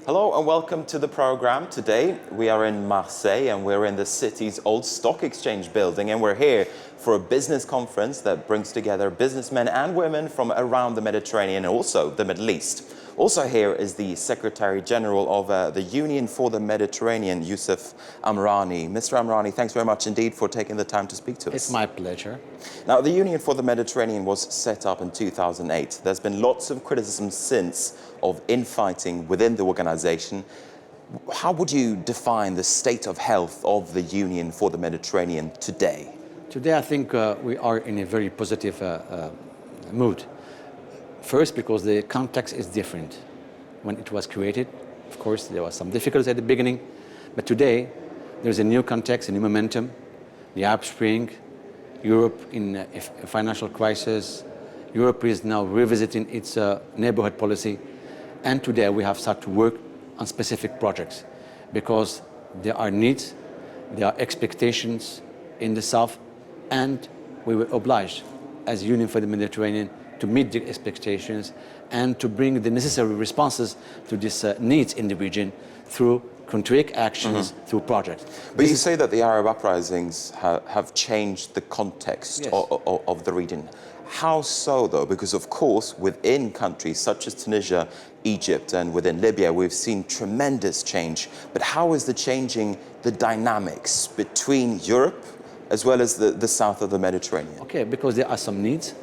Hello and welcome to the program. Today we are in Marseille and we're in the city's old stock exchange building, and we're here for a business conference that brings together businessmen and women from around the Mediterranean and also the Middle East. Also here is the Secretary General of the Union for the Mediterranean, Youssef Amrani. Mr. Amrani, thanks very much indeed for taking the time to speak to us. It's my pleasure. Now, the Union for the Mediterranean was set up in 2008. There's been lots of criticism since of infighting within the organization. How would you define the state of health of the Union for the Mediterranean today? Today, I think we are in a very positive mood. First, because the context is different. When it was created, of course, there was some difficulties at the beginning, but today there's a new context, a new momentum. The Arab Spring, Europe in a financial crisis, Europe is now revisiting its neighborhood policy, and today we have started to work on specific projects because there are needs, there are expectations in the south, and we were obliged as Union for the Mediterranean to meet the expectations and to bring the necessary responses to these needs in the region through concrete actions, through projects. But you say that the Arab uprisings have changed the context Yes. of the region. How so, though? Because, of course, within countries such as Tunisia, Egypt, and within Libya, we've seen tremendous change. But how is the changing the dynamics between Europe as well as the south of the Mediterranean? Okay, because there are some needs,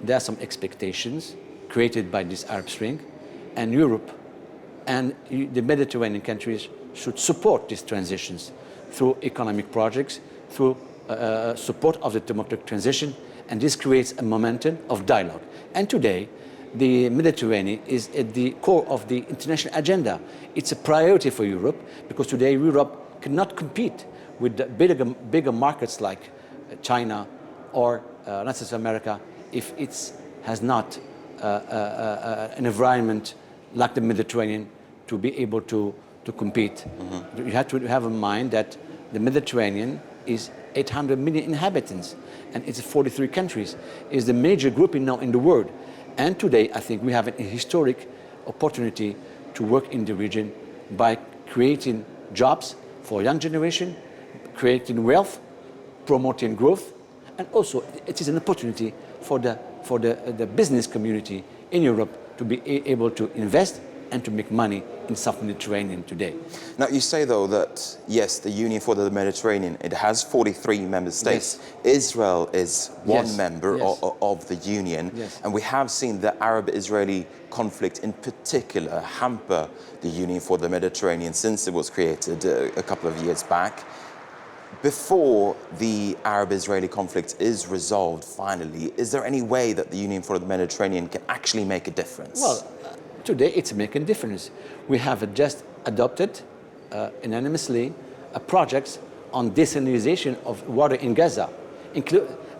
there are some expectations created by this Arab Spring, and Europe and the Mediterranean countries should support these transitions through economic projects, through support of the democratic transition, and this creates a momentum of dialogue. And today, the Mediterranean is at the core of the international agenda. It's a priority for Europe because today Europe cannot compete with the bigger markets like China or Latin America if it has not an environment like the Mediterranean to be able to compete. You have to have in mind that the Mediterranean is 800 million inhabitants and it's 43 countries. It's the major grouping now in the world. And today I think we have a historic opportunity to work in the region by creating jobs for young generation, creating wealth, promoting growth, and also it is an opportunity for the business community in Europe to be able to invest and to make money in South Mediterranean today. Now, you say, though, that, yes, the Union for the Mediterranean, it has 43 member states. Yes. Israel is one member of the Union. Yes. And we have seen the Arab-Israeli conflict in particular hamper the Union for the Mediterranean since it was created a couple of years back. Before the Arab-Israeli conflict is resolved finally, is there any way that the Union for the Mediterranean can actually make a difference? Well, today it's making a difference. We have just adopted unanimously a project on desalination of water in Gaza.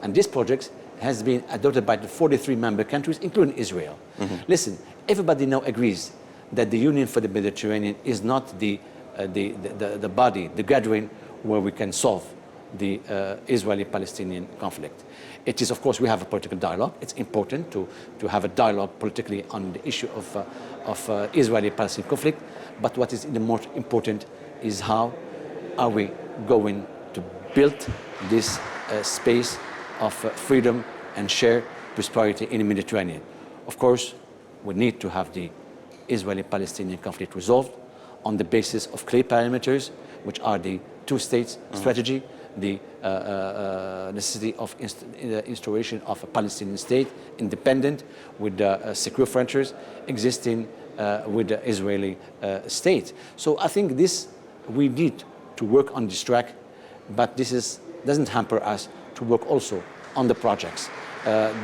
And this project has been adopted by the 43 member countries, including Israel. Listen, everybody now agrees that the Union for the Mediterranean is not the body, the gathering where we can solve the Israeli-Palestinian conflict. It is, of course, we have a political dialogue. It's important to have a dialogue politically on the issue of Israeli-Palestinian conflict. But what is the most important is how are we going to build this space of freedom and shared prosperity in the Mediterranean. Of course, we need to have the Israeli-Palestinian conflict resolved on the basis of clear parameters, which are the two-state strategy, the necessity of instauration of a Palestinian state, independent, with secure frontiers, existing with the Israeli state. So I think we need to work on this track, but this doesn't hamper us to work also on the projects.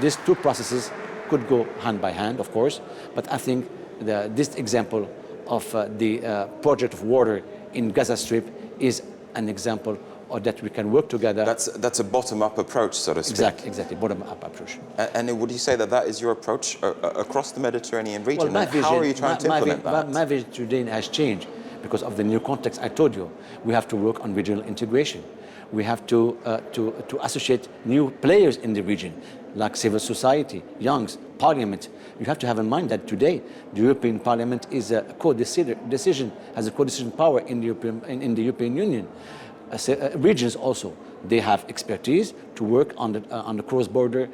These two processes could go hand by hand, of course, but I think this example of the project of water in Gaza Strip is an example of that we can work together. That's a bottom-up approach, so to speak. Exactly, bottom-up approach. And would you say that is your approach across the Mediterranean region? Well, how are you trying to implement that? My vision today has changed because of the new context I told you. We have to work on regional integration. We have to associate new players in the region, like civil society, youngs, parliament. You have to have in mind that today the European Parliament is a co-decision, has a co-decision power in the European Union. Regions also, they have expertise to work on the cross-border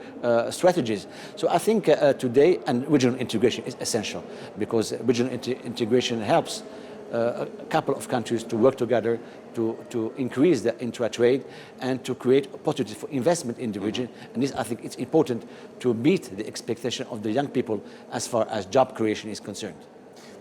strategies. So I think today, and regional integration is essential, because regional integration helps a couple of countries to work together to increase the intra-trade and to create opportunities for investment in the region. And this, I think, it's important to meet the expectation of the young people as far as job creation is concerned.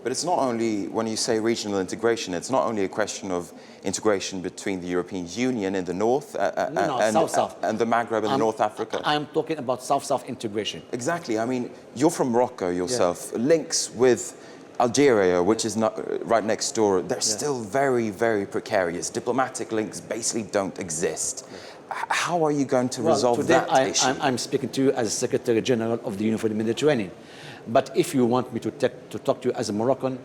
But it's not only, when you say regional integration, it's not only a question of integration between the European Union in the north South-South. and the Maghreb and North Africa. I'm talking about South-South integration. Exactly. I mean, you're from Morocco yourself. Yeah. Links with Algeria, which is not right next door, they're still very, very precarious. Diplomatic links basically don't exist. How are you going to resolve that issue? I'm speaking to you as Secretary General of the Union for the Mediterranean. But if you want me to talk to you as a Moroccan,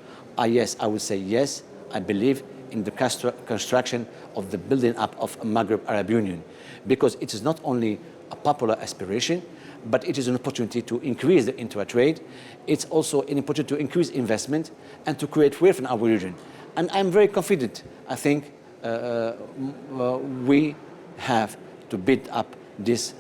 yes, I would say yes. I believe in the construction of the building up of a Maghreb Arab Union, because it is not only a popular aspiration, but it is an opportunity to increase the intra-trade. It's also an opportunity to increase investment and to create wealth in our region. And I'm very confident. I think we have to build up this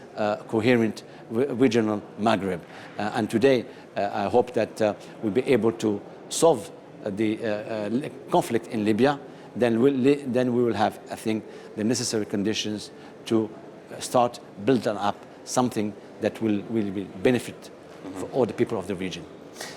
coherent regional Maghreb. And today, I hope that we'll be able to solve the conflict in Libya. Then we will have, I think, the necessary conditions to start building up something that will be benefit for all the people of the region.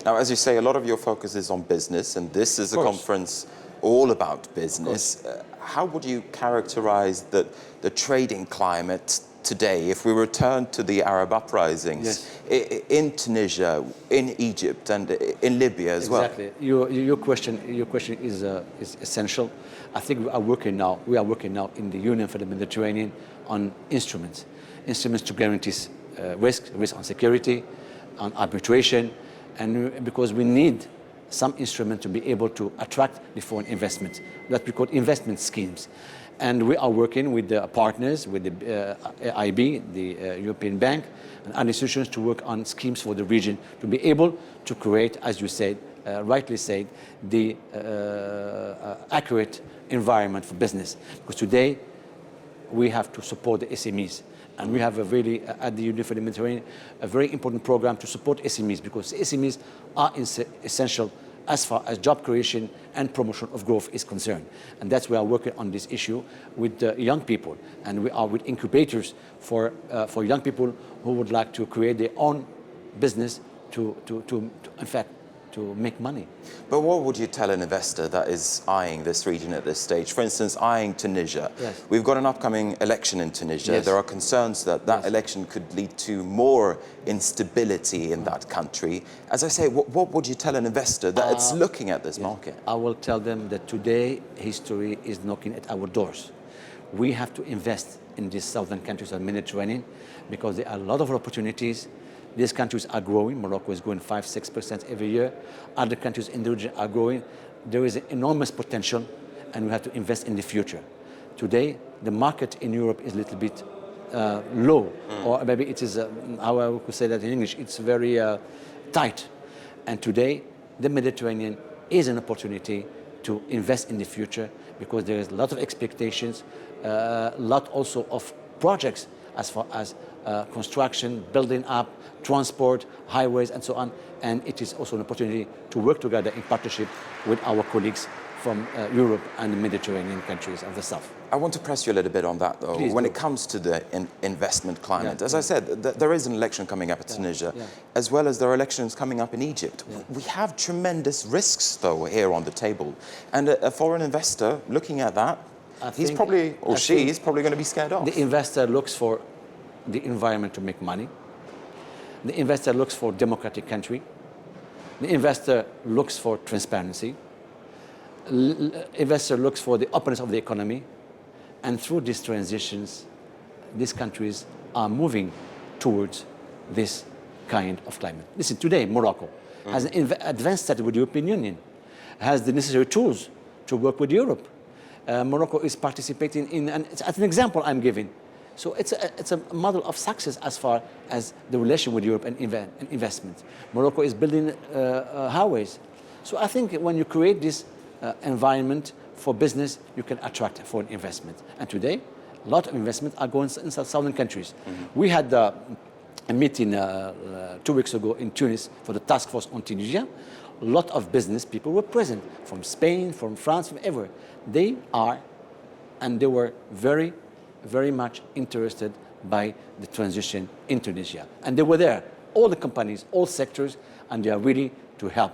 Now, as you say, a lot of your focus is on business, and this is a conference all about business. How would you characterize the trading climate today if we return to the Arab uprisings in Tunisia, in Egypt, and in Libya as well? Exactly. Your question is essential. I think we are working now in the Union for the Mediterranean on instruments to guarantee risk on security, on arbitration, and because we need some instrument to be able to attract the foreign investment that we call investment schemes. And we are working with the partners, with the EIB, the European Bank, and other institutions to work on schemes for the region to be able to create, as you said, rightly said, the accurate environment for business. Because today we have to support the SMEs. And we have at the Union for the Mediterranean, a very important program to support SMEs, because SMEs are essential as far as job creation and promotion of growth is concerned. And that's why we are working on this issue with young people. And we are with incubators for young people who would like to create their own business in fact, to make money. But what would you tell an investor that is eyeing this region at this stage? For instance, eyeing Tunisia. Yes. We've got an upcoming election in Tunisia. Yes. There are concerns that election could lead to more instability in that country. As I say, what would you tell an investor that is looking at this market? I will tell them that today history is knocking at our doors. We have to invest in these southern countries of the Mediterranean because there are a lot of opportunities. These countries are growing. Morocco is growing 5-6% every year. Other countries in the region are growing. There is an enormous potential, and we have to invest in the future. Today, the market in Europe is a little bit low, or maybe it is, how I would say that in English, it's very tight. And today, the Mediterranean is an opportunity to invest in the future because there is a lot of expectations, a lot also of projects as far as construction, building up, transport, highways, and so on. And it is also an opportunity to work together in partnership with our colleagues from Europe and the Mediterranean countries of the south. I want to press you a little bit on that, though. Please when do. it comes to the investment climate, as I said, there is an election coming up in Tunisia, as well as there are elections coming up in Egypt. We have tremendous risks, though, here on the table. And a foreign investor looking at that, he's probably, or she is probably going to be scared off. The investor looks for the environment to make money. The investor looks for democratic country. The investor looks for transparency. Investor looks for the openness of the economy. And through these transitions, these countries are moving towards this kind of climate. Listen, today, Morocco has an advanced status with the European Union, has the necessary tools to work with Europe. Morocco is participating in, and it's an example I'm giving. So it's a model of success as far as the relation with Europe and investment. Morocco is building highways. So I think when you create this environment for business, you can attract foreign investment. And today, a lot of investment are going in southern countries. Mm-hmm. We had a meeting 2 weeks ago in Tunis for the task force on Tunisia. A lot of business people were present from Spain, from France, from everywhere. They were very, very much interested by the transition in Tunisia. And they were there, all the companies, all sectors, and they are ready to help.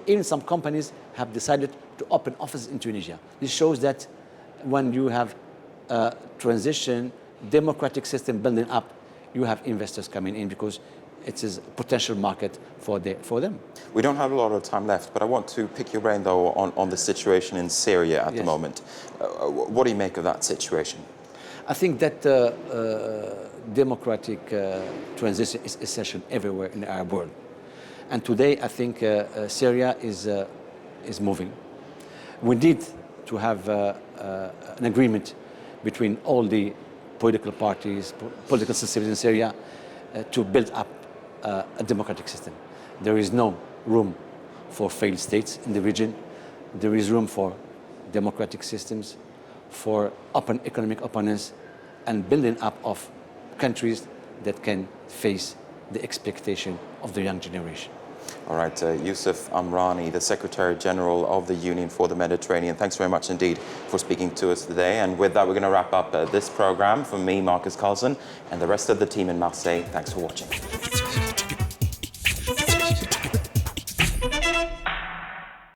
Even some companies have decided to open offices in Tunisia. This shows that when you have a transition, democratic system building up, you have investors coming in because it is a potential market for them. We don't have a lot of time left, but I want to pick your brain, though, on the situation in Syria at the moment. What do you make of that situation? I think that democratic transition is essential everywhere in the Arab world. And today, I think Syria is moving. We need to have an agreement between all the political parties, political systems in Syria, to build up a democratic system. There is no room for failed states in the region. There is room for democratic systems, for open economic openness, and building up of countries that can face the expectation of the young generation. All right, Youssef Amrani, the Secretary General of the Union for the Mediterranean, thanks very much indeed for speaking to us today. And with that, we're going to wrap up this program. From me, Marcus Carlson, and the rest of the team in Marseille, thanks for watching.